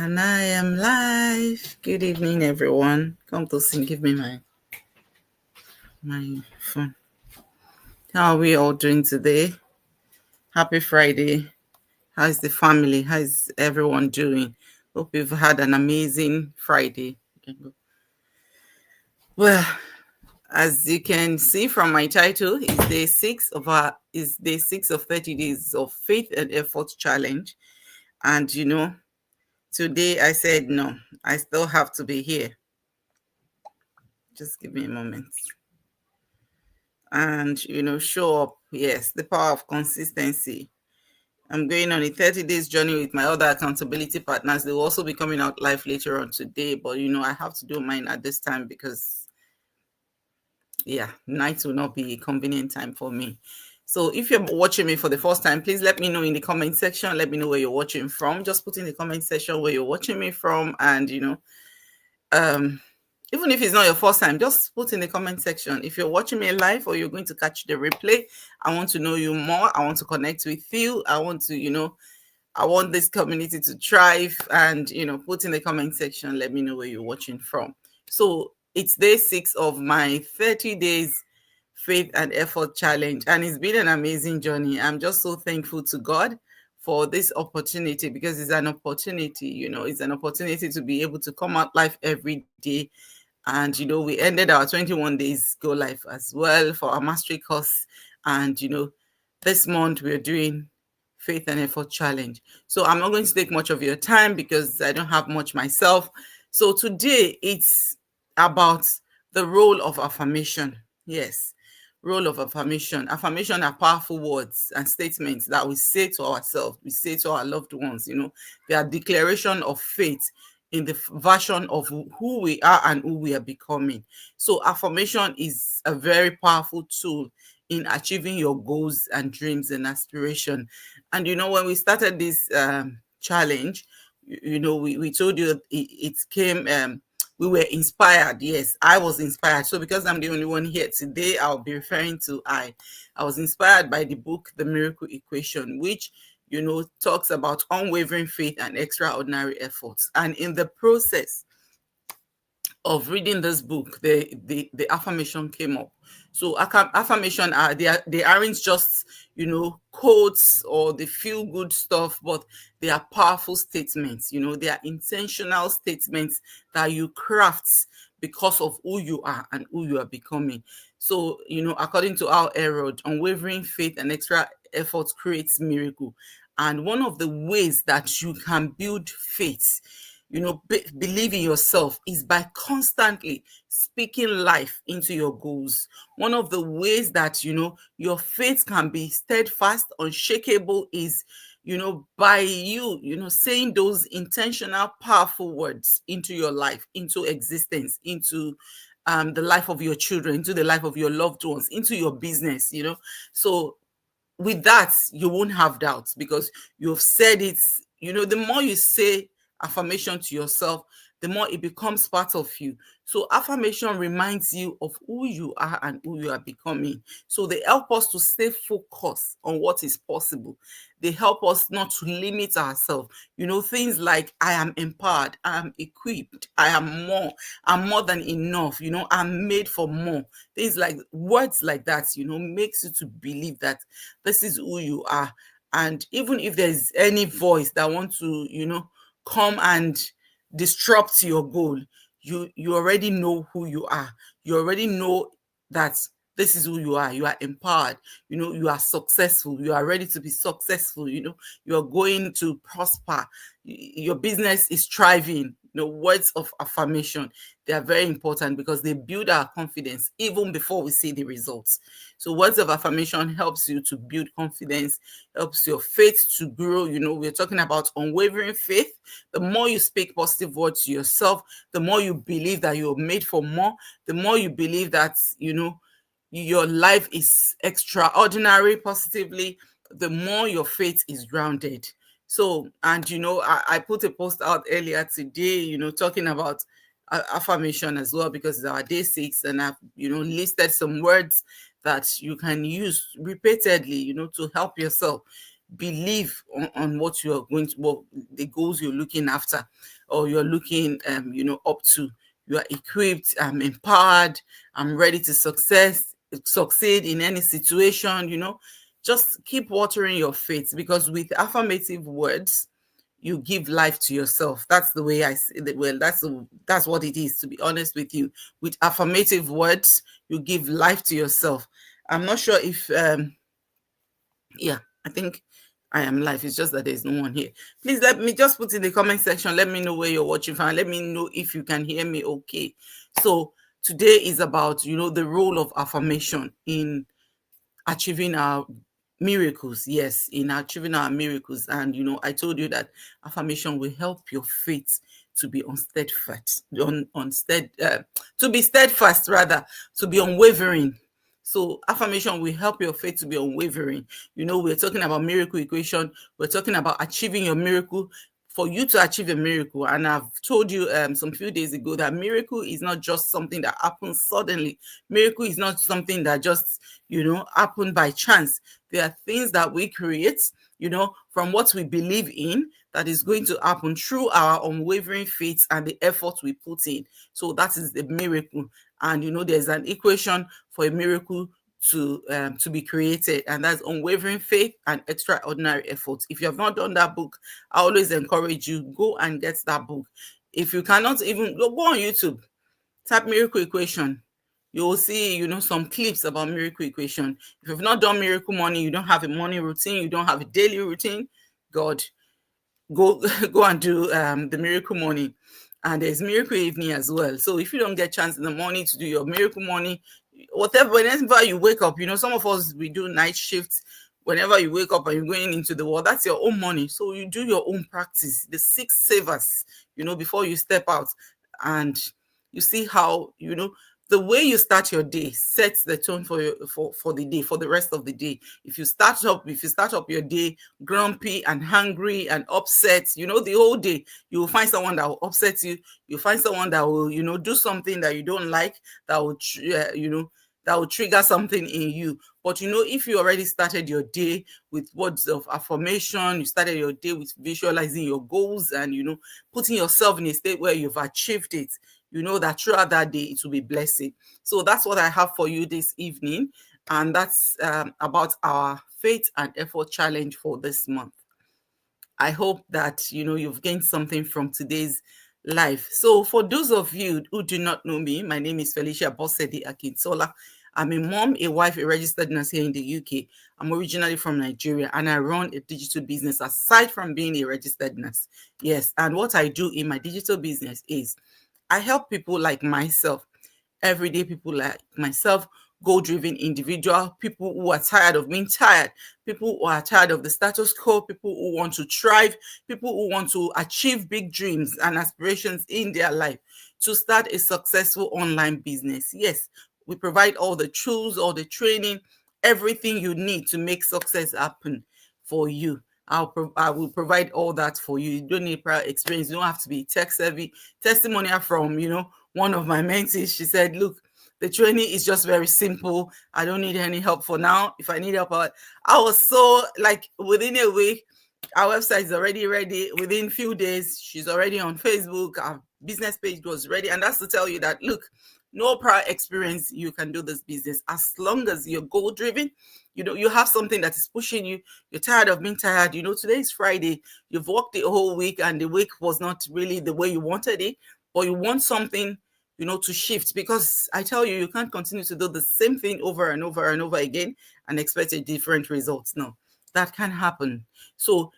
And I am live. Good evening, everyone. Come to sing. Give me my phone. How are we all doing today? Happy Friday. How's the family? How's everyone doing? Hope you've had an amazing Friday. Well, as you can see from my title, it's day six of 30 days of faith and effort challenge. And today I said no, I still have to be here. Just give me a moment. And show up. Yes, the power of consistency. I'm going on a 30 days journey with my other accountability partners. They will also be coming out live later on today, but I have to do mine at this time because night will not be a convenient time for me. So if you're watching me for the first time, please let me know in the comment section. Let me know where you're watching from. Just put in the comment section where you're watching me from, and even if it's not your first time, just put in the comment section. If you're watching me live or you're going to catch the replay, I want to know you more. I want to connect with you. I want this community to thrive, and put in the comment section. Let me know where you're watching from. So it's day 6 of my 30 days faith and effort challenge, and it's been an amazing journey. I'm just so thankful to God for this opportunity, because it's an opportunity. It's an opportunity to be able to come out live every day. And we ended our 21 days go live as well for our mastery course. And this month we're doing faith and effort challenge. So I'm not going to take much of your time because I don't have much myself. So today it's about the role of affirmation. Yes, role of affirmation. Affirmation are powerful words and statements that we say to ourselves, we say to our loved ones. They are declaration of faith in the version of who we are and who we are becoming. So affirmation is a very powerful tool in achieving your goals and dreams and aspiration. And when we started this challenge, we told you it came, we were inspired. Yes, I was inspired. So because I'm the only one here today, I'll be referring to I was inspired by the book The Miracle Equation, which talks about unwavering faith and extraordinary efforts. And in the process of reading this book, the affirmation came up. So affirmation they aren't just quotes or the feel good stuff, but they are powerful statements. They are intentional statements that you craft because of who you are and who you are becoming. So according to Al Elrod, unwavering faith and extra effort creates miracle. And one of the ways that you can build faith, believe in yourself, is by constantly speaking life into your goals. One of the ways that your faith can be steadfast, unshakable, is by you saying those intentional, powerful words into your life, into existence, into the life of your children, into the life of your loved ones, into your business. So with that, you won't have doubts because you've said it. The more you say affirmation to yourself, the more it becomes part of you. So affirmation reminds you of who you are and who you are becoming. So they help us to stay focused on what is possible. They help us not to limit ourselves. Things like, I am empowered, I am equipped, I'm more than enough, I'm made for more. Things like words like that, makes you to believe that this is who you are. And even if there's any voice that wants to, come and disrupt your goal, you already know who you are. You already know that this is who you are. You are empowered. You are successful. You are ready to be successful. You are going to prosper. Your business is thriving. Words of affirmation, they are very important because they build our confidence even before we see the results. So words of affirmation helps you to build confidence, helps your faith to grow. We're talking about unwavering faith. The more you speak positive words to yourself, the more you believe that you're made for more, the more you believe that, your life is extraordinary positively, the more your faith is grounded. So, and I put a post out earlier today, talking about affirmation as well, because it's our day 6, and I've listed some words that you can use repeatedly, to help yourself. believe on what you are going to, what the goals you're looking after, or you're looking, up to. You are equipped, empowered, I'm ready to succeed in any situation. Just keep watering your faith, because with affirmative words, you give life to yourself. That's the way I see it. Well, that's what it is, to be honest with you. With affirmative words, you give life to yourself. I'm not sure if yeah, I think I am live. It's just that there's no one here. Please let me just put in the comment section. Let me know where you're watching from. Let me know if you can hear me okay. So today is about, the role of affirmation in achieving our miracles. Yes, in achieving our miracles. And I told you that affirmation will help your faith to be unsteadfast, to be steadfast, rather, to be unwavering. So affirmation will help your faith to be unwavering. We're talking about miracle equation. We're talking about achieving your miracle. For you to achieve a miracle, and I've told you some few days ago that miracle is not just something that happens suddenly. Miracle is not something that just happen by chance. There are things that we create, from what we believe in, that is going to happen through our unwavering faith and the effort we put in. So that is the miracle. And there's an equation for a miracle to be created, and that's unwavering faith and extraordinary effort. If you have not done that book, I always encourage you, go and get that book. If you cannot, even go on YouTube, type miracle equation. You will see some clips about miracle equation. If you've not done miracle morning, you don't have a morning routine, you don't have a daily routine, God, go and do the miracle morning. And there's miracle evening as well. So if you don't get chance in the morning to do your miracle morning, whenever you wake up, some of us, we do night shifts. Whenever you wake up and you're going into the world, that's your own money. So you do your own practice, the 6 savers, before you step out. And you see how, the way you start your day sets the tone for the day, for the rest of the day. If you start up your day grumpy and hungry and upset, the whole day, you will find someone that will upset you. You'll find someone that will, do something that you don't like, that will, that will trigger something in you. But if you already started your day with words of affirmation, you started your day with visualizing your goals and putting yourself in a state where you've achieved it, that throughout that day it will be blessing. So that's what I have for you this evening, and that's about our faith and effort challenge for this month. I hope that you've gained something from today's live. So for those of you who do not know me, my name is Felicia Bosedi Akintola. I'm a mom, a wife, a registered nurse here in the UK. I'm originally from Nigeria, and I run a digital business aside from being a registered nurse. Yes, and what I do in my digital business is I help people like myself, everyday people like myself, goal-driven individual, people who are tired of being tired, people who are tired of the status quo, people who want to thrive, people who want to achieve big dreams and aspirations in their life, to start a successful online business. Yes, we provide all the tools, all the training, everything you need to make success happen for you. I will provide all that for you. You don't need prior experience. You don't have to be tech savvy. Testimonial from, one of my mentees. She said, look, the training is just very simple. I don't need any help for now. If I need help, I was so within a week, our website is already ready. Within a few days, she's already on Facebook. Our business page was ready. And that's to tell you that, look, no prior experience, you can do this business as long as you're goal driven. You have something that is pushing you. You're tired of being tired. Today is Friday. You've worked the whole week and the week was not really the way you wanted it, but you want something, to shift, because I tell you, you can't continue to do the same thing over and over and over again and expect a different result. No, that can't happen. So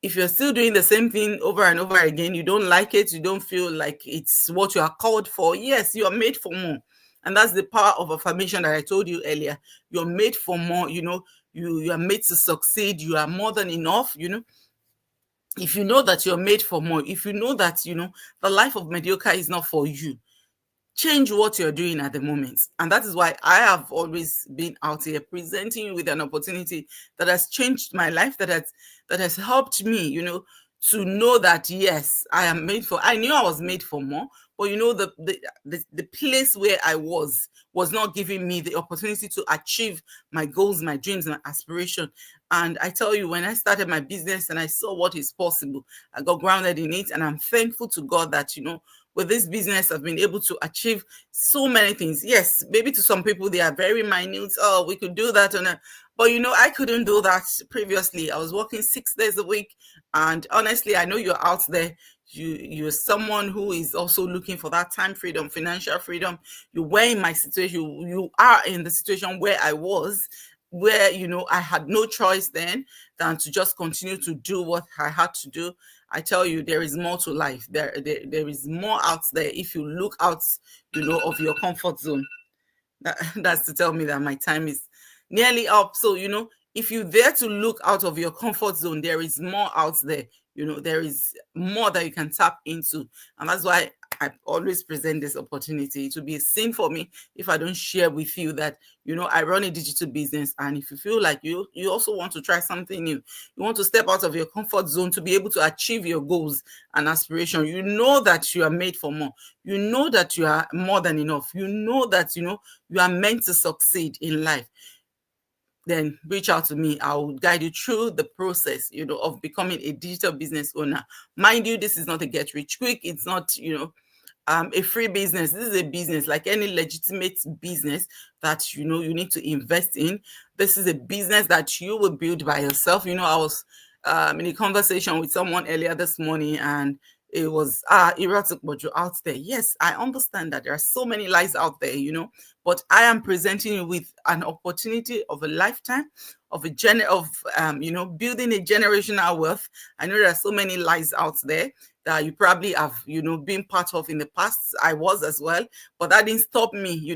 if you're still doing the same thing over and over again, you don't like it, you don't feel like it's what you are called for. Yes, you are made for more. And that's the power of affirmation that I told you earlier. You're made for more, you are made to succeed. You are more than enough, If you know that you're made for more, if you know that, the life of mediocre is not for you, change what you're doing at the moment. And that is why I have always been out here presenting you with an opportunity that has changed my life, that has helped me, to know that, yes, I am made for, I knew I was made for more, but the place where I was not giving me the opportunity to achieve my goals, my dreams, my aspiration. And I tell you, when I started my business and I saw what is possible, I got grounded in it. And I'm thankful to God that, with this business, I've been able to achieve so many things. Yes, maybe to some people, they are very minute. Oh, we could do that. But, I couldn't do that previously. I was working 6 days a week. And honestly, I know you're out there. You're someone who is also looking for that time freedom, financial freedom. You were in my situation. You are in the situation where I was, where I had no choice then than to just continue to do what I had to do. I tell you, there is more to life. There is more out there if you look out, of your comfort zone. That's to tell me that my time is nearly up. So, if you dare to look out of your comfort zone, there is more out there. There is more that you can tap into. And that's why I always present this opportunity. It would be a sin for me if I don't share with you that, I run a digital business. And if you feel like you also want to try something new, you want to step out of your comfort zone to be able to achieve your goals and aspiration, you know that you are made for more. You know that you are more than enough. You know that, you are meant to succeed in life. Then reach out to me. I will guide you through the process, of becoming a digital business owner. Mind you, this is not a get rich quick. It's not, a free business. This is a business like any legitimate business that, you need to invest in. This is a business that you will build by yourself. I was in a conversation with someone earlier this morning, and it was erotic, but you're out there. Yes, I understand that there are so many lies out there, but I am presenting you with an opportunity of a lifetime, of building a generational wealth. I know there are so many lies out there that you probably have, been part of in the past. I was as well, but that didn't stop me,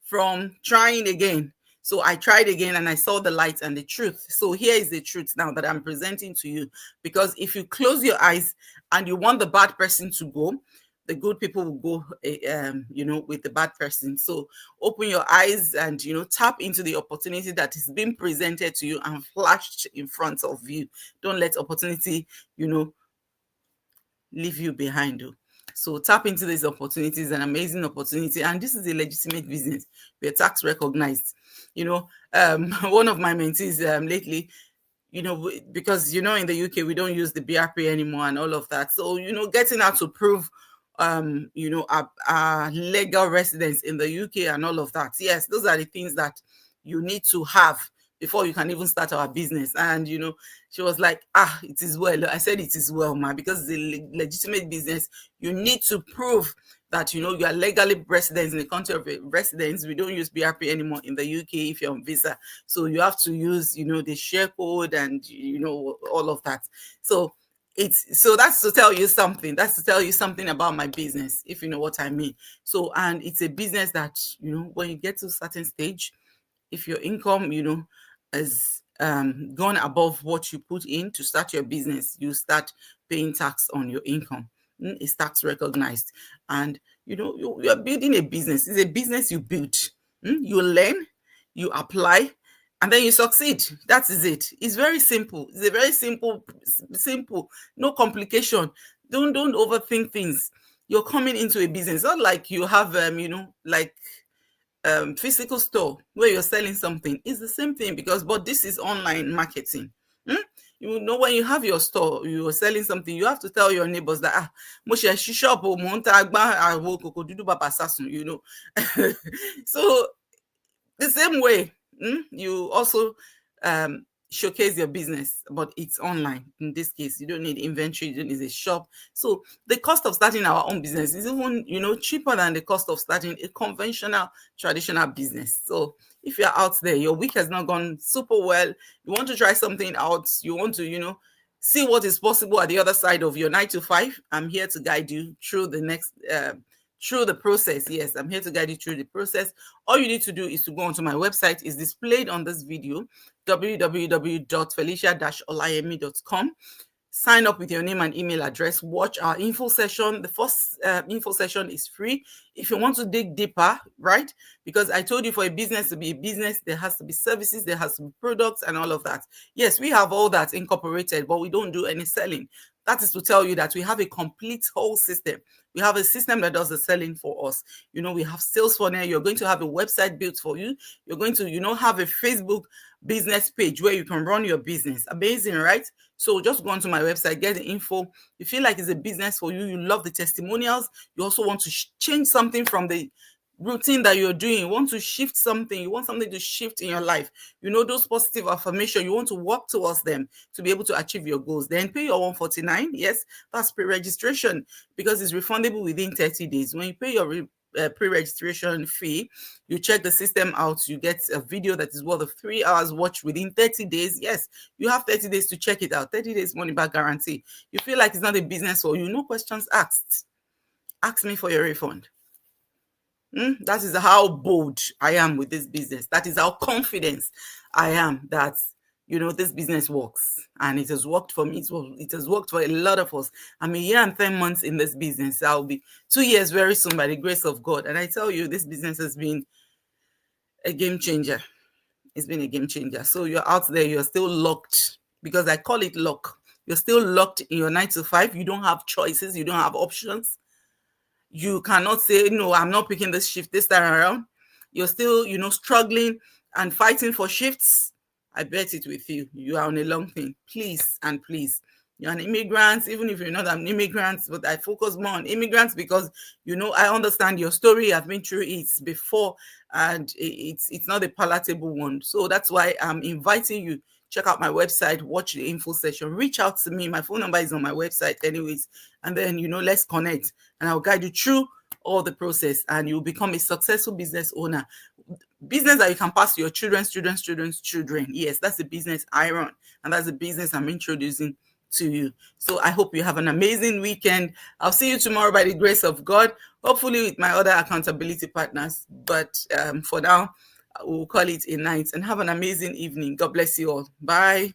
from trying again. So I tried again and I saw the light and the truth. So here is the truth now that I'm presenting to you. Because if you close your eyes and you want the bad person to go, the good people will go, with the bad person. So open your eyes and, tap into the opportunity that is being presented to you and flashed in front of you. Don't let opportunity, leave you behind. So tap into these opportunities, an amazing opportunity. And this is a legitimate business. We're tax recognized. One of my mentees lately, because, in the UK, we don't use the BRP anymore and all of that. So, getting out to prove, our legal residence in the UK and all of that. Yes, those are the things that you need to have before you can even start our business. And, she was like, it is well. I said, it is well, ma, because it's a legitimate business. You need to prove that, you are legally resident in the country of residence. We don't use BRP anymore in the UK if you're on visa. So you have to use, the share code and, all of that. So that's to tell you something. That's to tell you something about my business, if you know what I mean. So, and it's a business that, when you get to a certain stage, if your income, is gone above what you put in to start your business, you start paying tax on your income. It's tax recognized. And, you are building a business. It's a business you build. You learn, you apply, and then you succeed. That is it. It's very simple. It's a very simple, no complication. Don't overthink things. You're coming into a business. Not like you have, physical store where you're selling something. It's the same thing but this is online marketing. When you have your store, you are selling something, you have to tell your neighbors that shop so the same way, you also showcase your business, but it's online. In this case, you don't need inventory, you don't need a shop. So the cost of starting our own business is even, cheaper than the cost of starting a conventional, traditional business. So if you're out there, your week has not gone super well, you want to try something out, you want to, see what is possible at the other side of your 9 to 5, I'm here to guide you through through the process. Yes, I'm here to guide you through the process. All you need to do is to go onto my website. It's displayed on this video, www.felicia-olayemi.com. Sign up with your name and email address. Watch our info session. The first info session is free. If you want to dig deeper, right? Because I told you, for a business to be a business, there has to be services, there has to be products and all of that. Yes, we have all that incorporated, but we don't do any selling. That is to tell you that we have a complete whole system. We have a system that does the selling for us. We have sales funnel. You're going to have a website built for you. You're going to, have a Facebook business page where you can run your business. Amazing, right? So just go onto my website, get the info. You feel like it's a business for you. You love the testimonials. You also want to change something from the routine that you're doing. You want to shift something. You want something to shift in your life. Those positive affirmation. You want to work towards them to be able to achieve your goals. Then pay your 149. Yes, that's pre-registration, because it's refundable within 30 days. When you pay your pre-registration fee, you check the system out, you get a video that is worth of 3 hours watched within 30 days. Yes, you have 30 days to check it out. 30 days money back guarantee. You feel like it's not a business for you, no questions asked. Ask me for your refund. That is how bold I am with this business. That is how confident I am that this business works, and it has worked for me. It has worked for a lot of us. I'm a year and 10 months in this business. I'll be 2 years very soon by the grace of God. And I tell you, this business has been a game changer. It's been a game changer. So you're out there, you're still locked, because I call it lock. You're still locked in your 9 to 5. You don't have choices. You don't have options. You cannot say, no, I'm not picking this shift this time around. You're still, struggling and fighting for shifts. I bet it with you. You are on a long thing. Please and please. You're an immigrant, even if you're not an immigrant, but I focus more on immigrants because, I understand your story. I've been through it before, and it's not a palatable one. So that's why I'm inviting you. Check out my website, watch the info session, reach out to me. My phone number is on my website anyways. And then, let's connect, and I'll guide you through all the process, and you'll become a successful business owner. Business that you can pass to your children's children. Yes, that's the business I run, and that's the business I'm introducing to you. So I hope you have an amazing weekend. I'll see you tomorrow by the grace of God, hopefully with my other accountability partners. But for now, we'll call it a night, and have an amazing evening. God bless you all. Bye.